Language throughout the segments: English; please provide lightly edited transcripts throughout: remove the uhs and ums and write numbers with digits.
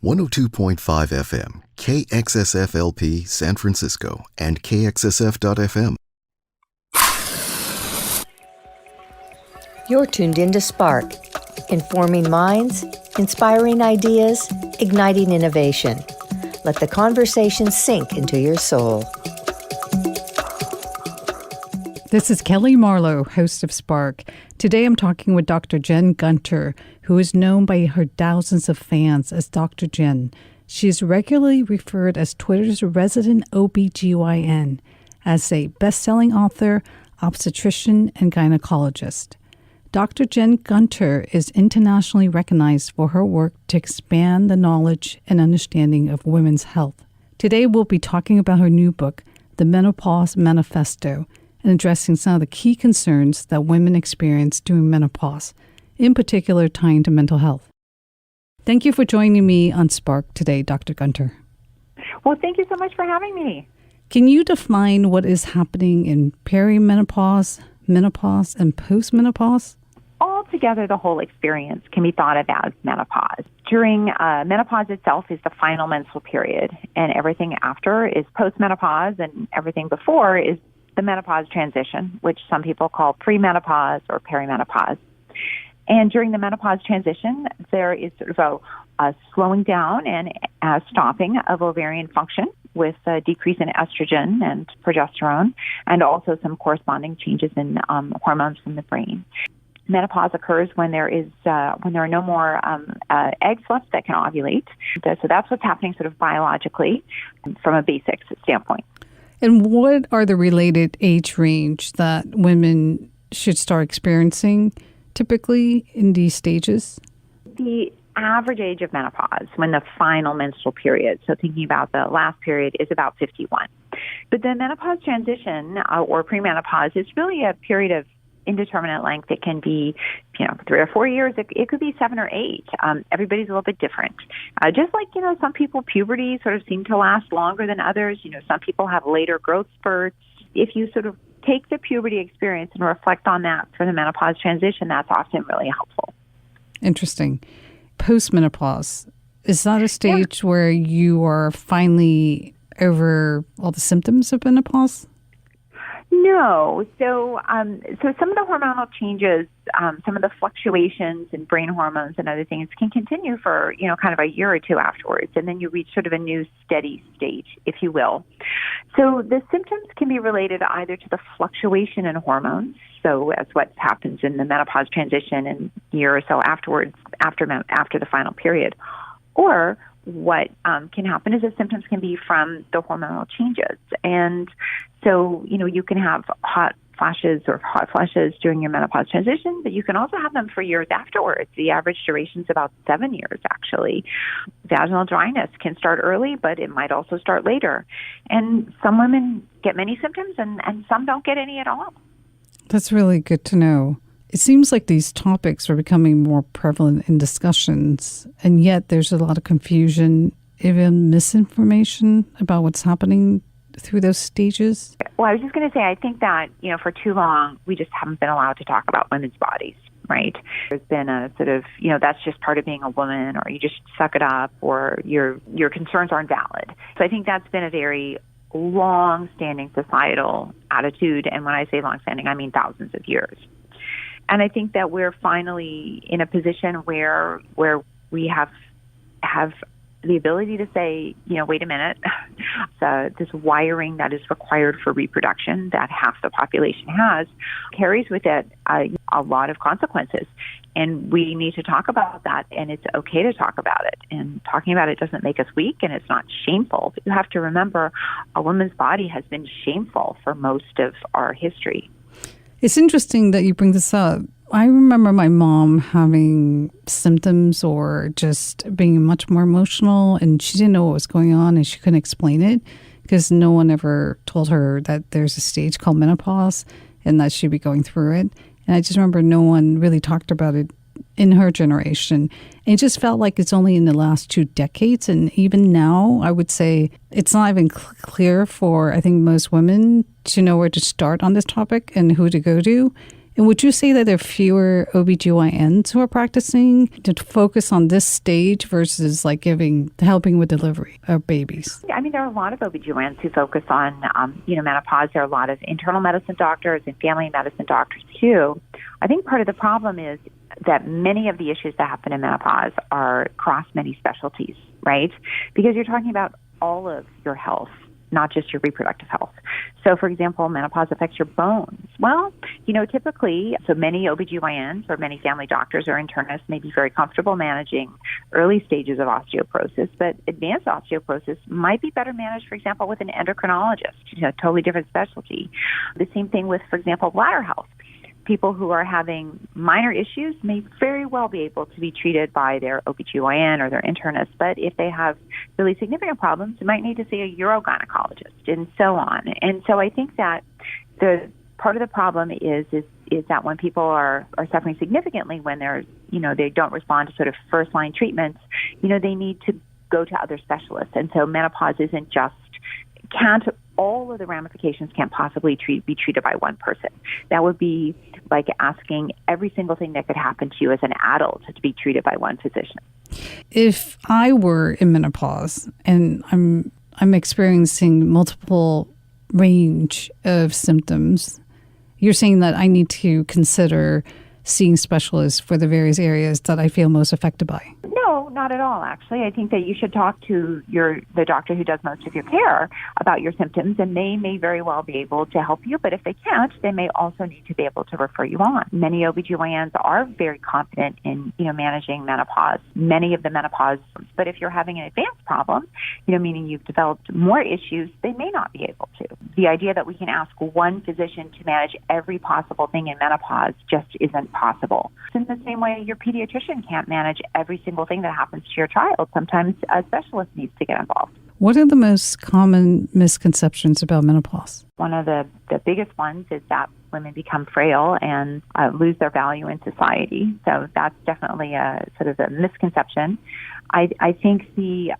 102.5 FM, KXSFLP San Francisco, and KXSF.FM. You're tuned into Spark, informing minds, inspiring ideas, igniting innovation. Let the conversation sink into your soul. This is Kellee Marlowe, host of Spark. Today I'm talking with Dr. Jen Gunter, who is known by her thousands of fans as Dr. Jen. She is regularly referred as Twitter's resident OBGYN, as a best-selling author, obstetrician, and gynecologist. Dr. Jen Gunter is internationally recognized for her work to expand the knowledge and understanding of women's health. Today we'll be talking about her new book, The Menopause Manifesto, and addressing some of the key concerns that women experience during menopause, in particular tying to mental health. Thank you for joining me on Spark today, Dr. Gunter. Well, thank you so much for having me. Can you define what is happening in perimenopause, menopause, and postmenopause? Altogether, the whole experience can be thought of as menopause. During menopause itself is the final menstrual period, and everything after is postmenopause, and everything before is the menopause transition, which some people call premenopause or perimenopause. And during the menopause transition, there is sort of a slowing down and a stopping of ovarian function with a decrease in estrogen and progesterone, and also some corresponding changes in hormones from the brain. Menopause occurs when there are no more eggs left that can ovulate. So that's what's happening sort of biologically from a basics standpoint. And what are the related age range that women should start experiencing typically in these stages? The average age of menopause, when the final menstrual period, so thinking about the last period, is about 51. But the menopause transition or premenopause is really a period of indeterminate length. It can be, 3 or 4 years. It could be 7 or 8. Everybody's a little bit different. Just like, some people, puberty sort of seem to last longer than others. Some people have later growth spurts. If you sort of take the puberty experience and reflect on that for the menopause transition, that's often really helpful. Interesting. Postmenopause, is that a stage where you are finally over all the symptoms of menopause? No. So some of the hormonal changes, some of the fluctuations in brain hormones and other things can continue for, kind of a year or two afterwards. And then you reach sort of a new steady stage, if you will. So the symptoms can be related either to the fluctuation in hormones. So that's what happens in the menopause transition and year or so afterwards, after the final period. Or what can happen is the symptoms can be from the hormonal changes. And so, you can have hot flashes during your menopause transition, but you can also have them for years afterwards. The average duration is about 7 years, actually. Vaginal dryness can start early, but it might also start later. And some women get many symptoms and some don't get any at all. That's really good to know. It seems like these topics are becoming more prevalent in discussions, and yet there's a lot of confusion, even misinformation about what's happening through those stages. Well, I was just going to say, I think that, for too long, we just haven't been allowed to talk about women's bodies, right? There's been a sort of, that's just part of being a woman, or you just suck it up, or your concerns aren't valid. So I think that's been a very long-standing societal attitude, and when I say long-standing, I mean thousands of years. And I think that we're finally in a position where we have the ability to say, wait a minute, this wiring that is required for reproduction that half the population has carries with it a lot of consequences. And we need to talk about that, and it's okay to talk about it. And talking about it doesn't make us weak, and it's not shameful. But you have to remember, a woman's body has been shameful for most of our history. It's interesting that you bring this up. I remember my mom having symptoms or just being much more emotional, and she didn't know what was going on, and she couldn't explain it because no one ever told her that there's a stage called menopause and that she'd be going through it. And I just remember no one really talked about it in her generation. And it just felt like it's only in the last 2 decades. And even now, I would say it's not even clear for, I think, most women to know where to start on this topic and who to go to. And would you say that there are fewer OBGYNs who are practicing to focus on this stage versus like helping with delivery of babies? I mean, there are a lot of OBGYNs who focus on, menopause. There are a lot of internal medicine doctors and family medicine doctors too. I think part of the problem is that many of the issues that happen in menopause are across many specialties, right? Because you're talking about all of your health, not just your reproductive health. So, for example, menopause affects your bones. Well, typically, so many OBGYNs or many family doctors or internists may be very comfortable managing early stages of osteoporosis, but advanced osteoporosis might be better managed, for example, with an endocrinologist, totally different specialty. The same thing with, for example, bladder health. People who are having minor issues may very well be able to be treated by their OBGYN or their internist, but if they have really significant problems, you might need to see a urogynecologist and so on. And so I think that the part of the problem is that when people are suffering significantly, when they don't respond to sort of first-line treatments, they need to go to other specialists. And so menopause all of the ramifications can't possibly be treated by one person. That would be like asking every single thing that could happen to you as an adult to be treated by one physician. If I were in menopause and I'm experiencing multiple range of symptoms, you're saying that I need to consider seeing specialists for the various areas that I feel most affected by? No, not at all, actually. I think that you should talk to the doctor who does most of your care about your symptoms, and they may very well be able to help you. But if they can't, they may also need to be able to refer you on. Many OBGYNs are very competent in, managing menopause, many of the menopause. But if you're having an advanced problem, meaning you've developed more issues, they may not be able to. The idea that we can ask one physician to manage every possible thing in menopause just isn't possible. In the same way, your pediatrician can't manage every single thing that happens to your child. Sometimes a specialist needs to get involved. What are the most common misconceptions about menopause? One of the biggest ones is that women become frail and lose their value in society. So that's definitely a sort of a misconception. I think the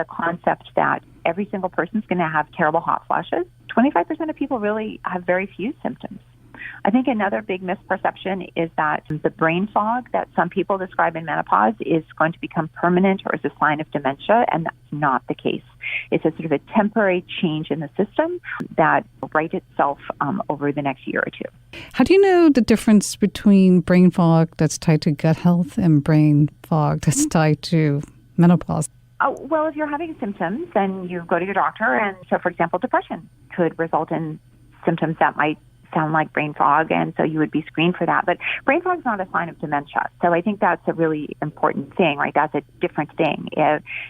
concept that every single person is going to have terrible hot flashes. 25% of people really have very few symptoms. I think another big misperception is that the brain fog that some people describe in menopause is going to become permanent or is a sign of dementia, and that's not the case. It's a sort of a temporary change in the system that will right itself over the next year or two. How do you know the difference between brain fog that's tied to gut health and brain fog that's tied to menopause? Well, if you're having symptoms, then you go to your doctor. And so, for example, depression could result in symptoms that might sound like brain fog, and so you would be screened for that. But brain fog is not a sign of dementia. So I think that's a really important thing, right? That's a different thing.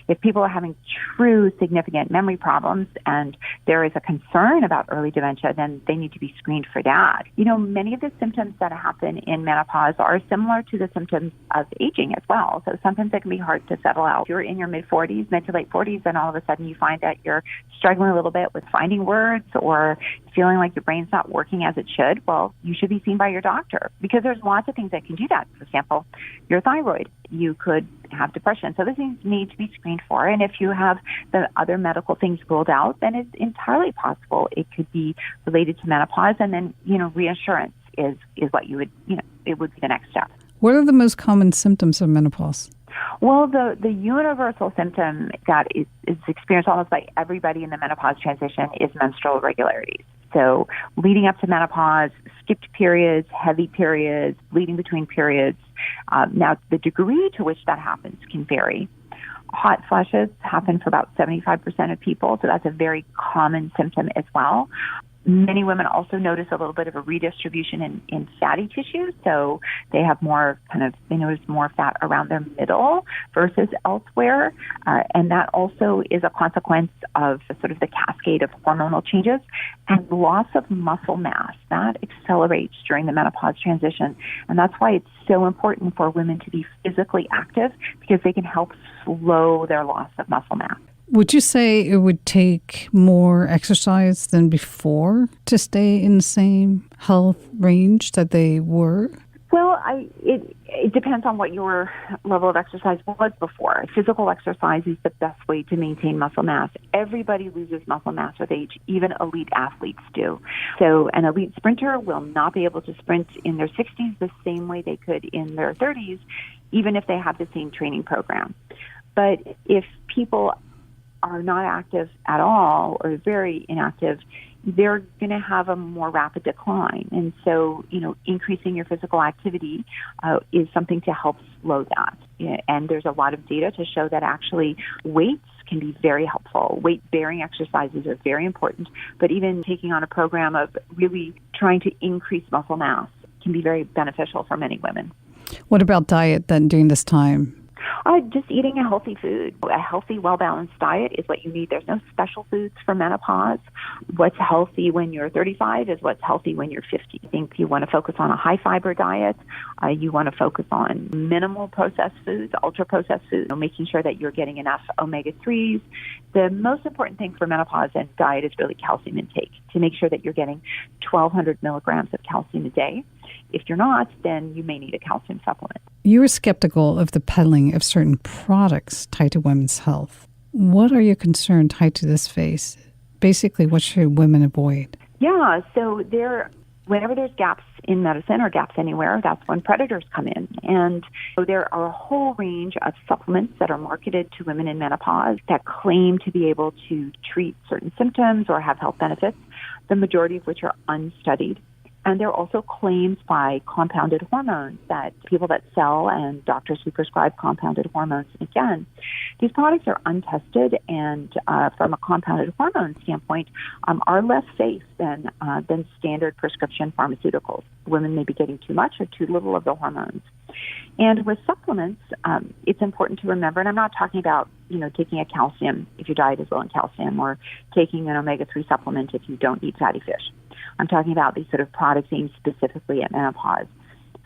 If people are having true significant memory problems and there is a concern about early dementia, then they need to be screened for that. Many of the symptoms that happen in menopause are similar to the symptoms of aging as well. So sometimes it can be hard to settle out. If you're in your mid to late 40s, then all of a sudden you find that you're struggling a little bit with finding words or feeling like your brain's not working as it should, well, you should be seen by your doctor because there's lots of things that can do that. For example, your thyroid, you could have depression. So those things need to be screened for. And if you have the other medical things ruled out, then it's entirely possible it could be related to menopause. And then, reassurance is what you would, it would be the next step. What are the most common symptoms of menopause? Well, the universal symptom that is experienced almost by everybody in the menopause transition is menstrual irregularities. So leading up to menopause, skipped periods, heavy periods, bleeding between periods. Now, the degree to which that happens can vary. Hot flushes happen for about 75% of people, so that's a very common symptom as well. Many women also notice a little bit of a redistribution in fatty tissue, so they have they notice more fat around their middle versus elsewhere, and that also is a consequence of sort of the cascade of hormonal changes and loss of muscle mass. That accelerates during the menopause transition, and that's why it's so important for women to be physically active because they can help slow their loss of muscle mass. Would you say it would take more exercise than before to stay in the same health range that they were? Well, it depends on what your level of exercise was before. Physical exercise is the best way to maintain muscle mass. Everybody loses muscle mass with age, even elite athletes do. So an elite sprinter will not be able to sprint in their 60s the same way they could in their 30s, even if they have the same training program. But if people are not active at all or very inactive, they're going to have a more rapid decline. And so, increasing your physical activity is something to help slow that. And there's a lot of data to show that actually weights can be very helpful. Weight-bearing exercises are very important, but even taking on a program of really trying to increase muscle mass can be very beneficial for many women. What about diet then during this time? Just eating a healthy food. A healthy, well-balanced diet is what you need. There's no special foods for menopause. What's healthy when you're 35 is what's healthy when you're 50. I think you want to focus on a high-fiber diet. You want to focus on minimal processed foods, ultra-processed foods, making sure that you're getting enough omega-3s. The most important thing for menopause and diet is really calcium intake, to make sure that you're getting 1,200 milligrams of calcium a day. If you're not, then you may need a calcium supplement. You were skeptical of the peddling of certain products tied to women's health. What are your concerns tied to this phase? Basically, what should women avoid? Yeah, so whenever there's gaps in medicine or gaps anywhere, that's when predators come in. And so there are a whole range of supplements that are marketed to women in menopause that claim to be able to treat certain symptoms or have health benefits, the majority of which are unstudied. And there are also claims by compounded hormones that people that sell and doctors who prescribe compounded hormones. Again, these products are untested and from a compounded hormone standpoint are less safe than standard prescription pharmaceuticals. Women may be getting too much or too little of the hormones. And with supplements, it's important to remember, and I'm not talking about, taking a calcium if your diet is low in calcium or taking an omega-3 supplement if you don't eat fatty fish. I'm talking about these sort of products aimed specifically at menopause.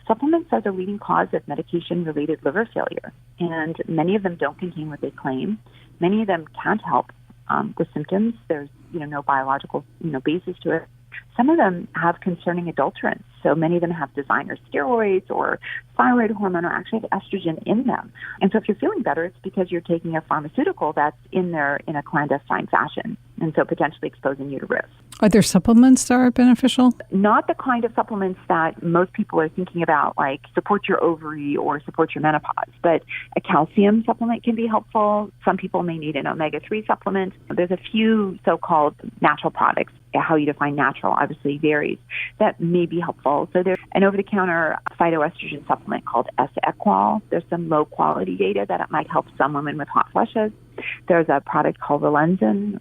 Supplements are the leading cause of medication-related liver failure, and many of them don't contain what they claim. Many of them can't help the symptoms. There's, no biological, basis to it. Some of them have concerning adulterants. So many of them have designer steroids or thyroid hormone or actually have estrogen in them. And so if you're feeling better, it's because you're taking a pharmaceutical that's in there in a clandestine fashion, and so potentially exposing you to risk. Are there supplements that are beneficial? Not the kind of supplements that most people are thinking about, like support your ovary or support your menopause, but a calcium supplement can be helpful. Some people may need an omega-3 supplement. There's a few so-called natural products. How you define natural obviously varies. That may be helpful. So there's an over-the-counter phytoestrogen supplement called S-Equal. There's some low-quality data that it might help some women with hot flushes. There's a product called Valensin,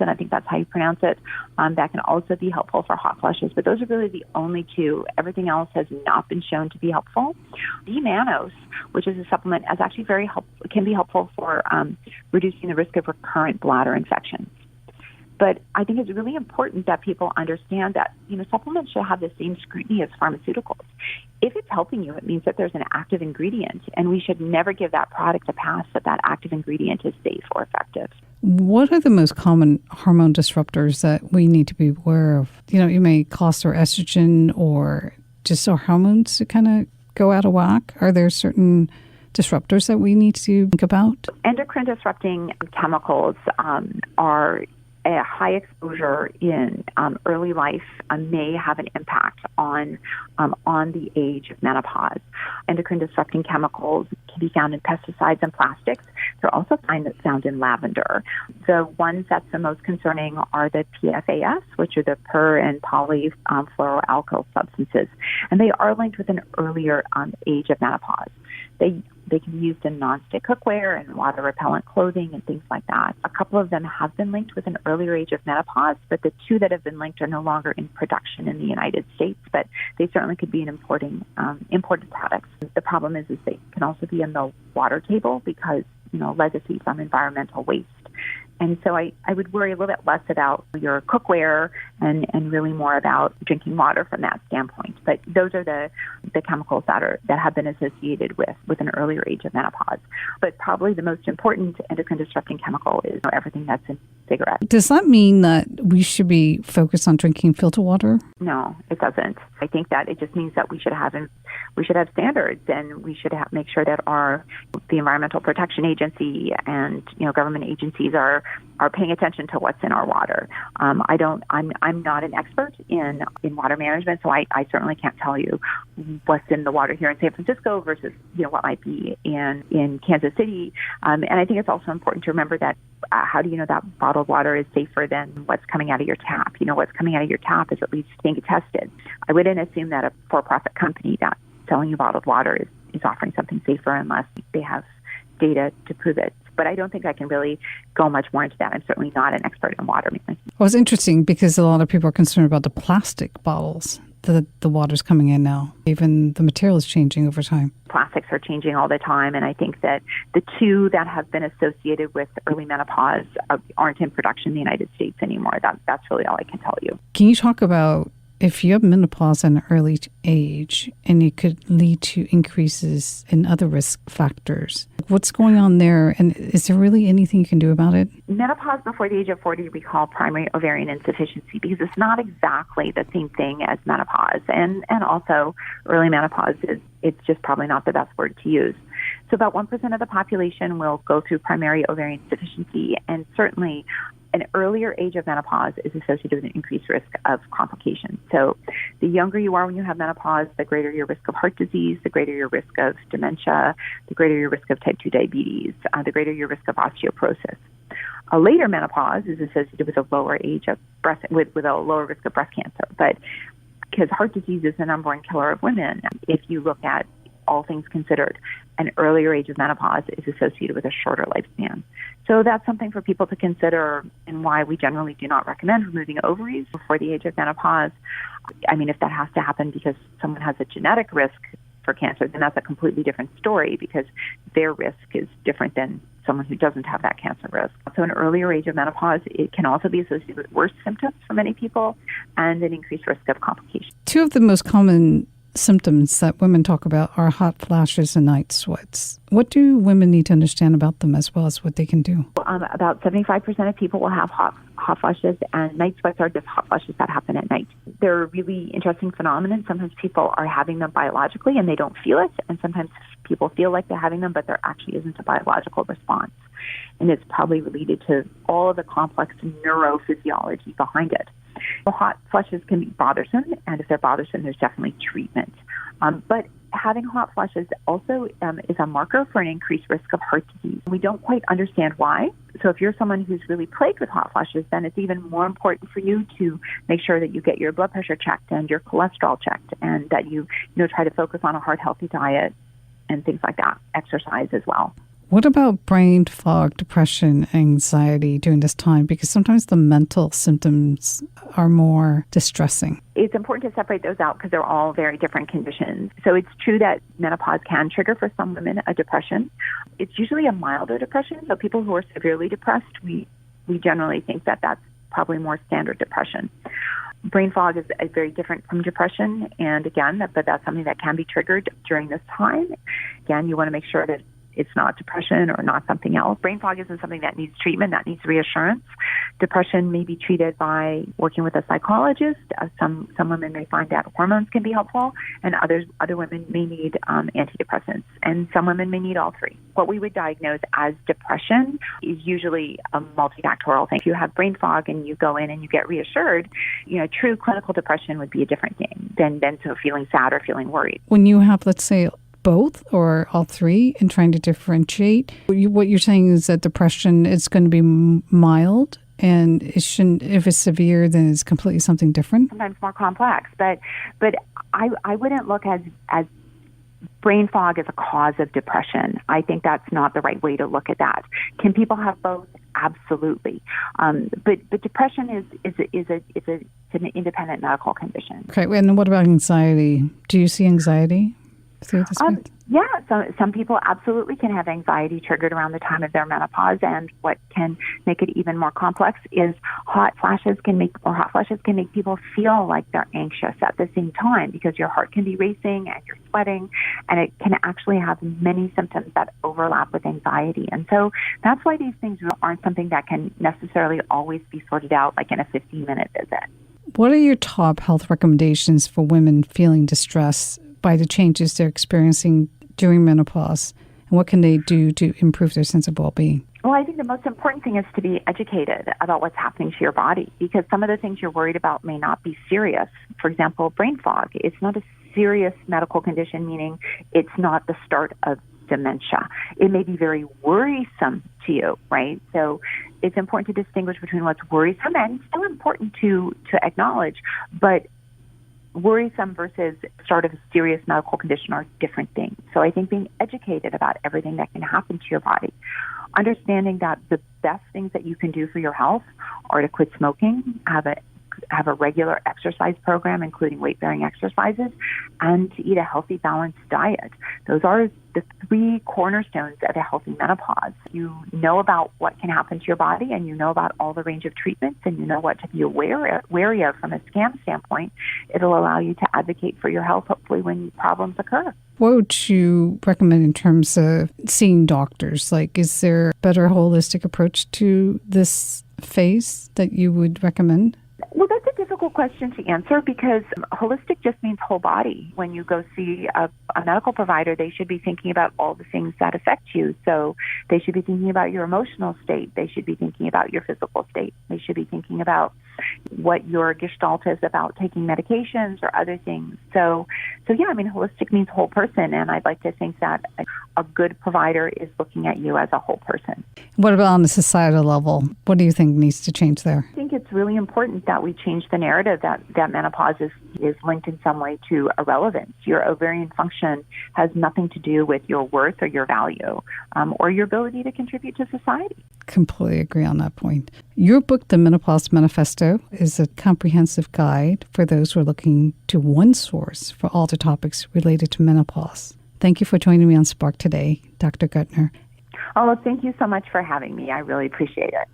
I think that's how you pronounce it, that can also be helpful for hot flushes. But those are really the only two. Everything else has not been shown to be helpful. D-mannose, which is a supplement, is actually can be helpful for reducing the risk of recurrent bladder infections. But I think it's really important that people understand that, supplements should have the same scrutiny as pharmaceuticals. If it's helping you, it means that there's an active ingredient, and we should never give that product a pass that active ingredient is safe or effective. What are the most common hormone disruptors that we need to be aware of? You may cause our estrogen or just our hormones to kind of go out of whack. Are there certain disruptors that we need to think about? Endocrine disrupting chemicals are a high exposure in early life may have an impact on the age of menopause. Endocrine disrupting chemicals can be found in pesticides and plastics. They're also found in lavender. The ones that's the most concerning are the PFAS, which are the per and polyfluoroalkyl substances, and they are linked with an earlier age of menopause. They can be used in nonstick cookware and water-repellent clothing and things like that. A couple of them have been linked with an earlier age of menopause, but the two that have been linked are no longer in production in the United States, but they certainly could be imported products. The problem is they can also be in the water table because, legacy from environmental waste. And so I would worry a little bit less about your cookware and really more about drinking water from that standpoint. But those are the chemicals that have been associated with an earlier age of menopause. But probably the most important endocrine disrupting chemical is everything that's cigarette. Does that mean that we should be focused on drinking filtered water? No, it doesn't. I think that it just means that we should have standards, and we should make sure that the Environmental Protection Agency and government agencies are paying attention to what's in our water. I'm not an expert in water management, so I certainly can't tell you what's in the water here in San Francisco versus what might be in Kansas City. And I think it's also important to remember that how do you know that bottled water is safer than what's coming out of your tap? What's coming out of your tap is at least being tested. I wouldn't assume that a for-profit company that's selling you bottled water is offering something safer unless they have data to prove it. But I don't think I can really go much more into that. I'm certainly not an expert in water management. Well, it's interesting because a lot of people are concerned about the plastic bottles that the water's coming in now. Even the material is changing over time. Plastics are changing all the time, and I think that the two that have been associated with early menopause aren't in production in the United States anymore. That's really all I can tell you. Can you talk about if you have menopause at an early age and it could lead to increases in other risk factors? What's going on there, and is there really anything you can do about it? Menopause before the age of 40 we call primary ovarian insufficiency because it's not exactly the same thing as menopause. And also early menopause it's just probably not the best word to use. So about 1% of the population will go through primary ovarian insufficiency, and certainly an earlier age of menopause is associated with an increased risk of complications. So the younger you are when you have menopause, the greater your risk of heart disease, the greater your risk of dementia, the greater your risk of type 2 diabetes, the greater your risk of osteoporosis. A later menopause is associated with a lower age of with a lower risk of breast cancer. But because heart disease is the number one killer of women, if you look at all things considered, an earlier age of menopause is associated with a shorter lifespan. So that's something for people to consider, and why we generally do not recommend removing ovaries before the age of menopause. I mean, if that has to happen because someone has a genetic risk for cancer, then that's a completely different story because their risk is different than someone who doesn't have that cancer risk. So an earlier age of menopause, it can also be associated with worse symptoms for many people and an increased risk of complications. Two of the most common symptoms that women talk about are hot flashes and night sweats. What do women need to understand about them as well as what they can do? About 75% of people will have hot flashes, and night sweats are just hot flashes that happen at night. They're a really interesting phenomenon. Sometimes people are having them biologically and they don't feel it, and sometimes people feel like they're having them, but there actually isn't a biological response. And it's probably related to all of the complex neurophysiology behind it. Hot flushes can be bothersome, and if they're bothersome, there's definitely treatment. But having hot flushes also is a marker for an increased risk of heart disease. We don't quite understand why. So if you're someone who's really plagued with hot flushes, then it's even more important for you to make sure that you get your blood pressure checked and your cholesterol checked, and that you try to focus on a heart-healthy diet and things like that, exercise as well. What about brain fog, depression, anxiety during this time? Because sometimes the mental symptoms are more distressing. It's important to separate those out because they're all very different conditions. So it's true that menopause can trigger for some women a depression. It's usually a milder depression. So people who are severely depressed, we generally think that that's probably more standard depression. Brain fog is very different from depression. And again, but that's something that can be triggered during this time. Again, you want to make sure that it's not depression or not something else. Brain fog isn't something that needs treatment, that needs reassurance. Depression may be treated by working with a psychologist. Some women may find that hormones can be helpful, and other women may need antidepressants, and some women may need all three. What we would diagnose as depression is usually a multifactorial thing. If you have brain fog and you go in and you get reassured, true clinical depression would be a different thing than so feeling sad or feeling worried. When you have, let's say, both or all three and trying to differentiate, what you're saying is that depression is going to be mild, and it shouldn't, if it's severe, then it's completely something different? Sometimes more complex, but I wouldn't look as brain fog as a cause of depression. I think that's not the right way to look at that. Can people have both? Absolutely. But depression is an independent medical condition. Okay, and what about anxiety? Do you see anxiety through this? Some people absolutely can have anxiety triggered around the time of their menopause, and what can make it even more complex is hot flashes can make people feel like they're anxious at the same time, because your heart can be racing and you're sweating, and it can actually have many symptoms that overlap with anxiety. And so that's why these things aren't something that can necessarily always be sorted out like in a 15-minute visit. What are your top health recommendations for women feeling distressed by the changes they're experiencing during menopause? And what can they do to improve their sense of well-being? Well, I think the most important thing is to be educated about what's happening to your body, because some of the things you're worried about may not be serious. For example, brain fog. It's not a serious medical condition, meaning it's not the start of dementia. It may be very worrisome to you, right? So it's important to distinguish between what's worrisome and still important to acknowledge, but worrisome versus start of a serious medical condition are different things. So I think being educated about everything that can happen to your body, understanding that the best things that you can do for your health are to quit smoking, have a regular exercise program, including weight-bearing exercises, and to eat a healthy, balanced diet. Those are the three cornerstones of a healthy menopause. You know about what can happen to your body, and you know about all the range of treatments, and you know what to be wary of from a scam standpoint. It'll allow you to advocate for your health, hopefully, when problems occur. What would you recommend in terms of seeing doctors? Like, is there a better holistic approach to this phase that you would recommend? Well, that's a difficult question to answer, because holistic just means whole body. When you go see a medical provider, they should be thinking about all the things that affect you. So they should be thinking about your emotional state. They should be thinking about your physical state. They should be thinking about what your gestalt is about taking medications or other things. So yeah, I mean, holistic means whole person, and I'd like to think that a good provider is looking at you as a whole person. What about on the societal level? What do you think needs to change there? I think it's really important that we change the narrative that menopause is linked in some way to irrelevance. Your ovarian function has nothing to do with your worth or your value, or your ability to contribute to society. Completely agree on that point. Your book, The Menopause Manifesto, is a comprehensive guide for those who are looking to one source for all the topics related to menopause. Thank you for joining me on Spark today, Dr. Gunter. Oh, well, thank you so much for having me. I really appreciate it.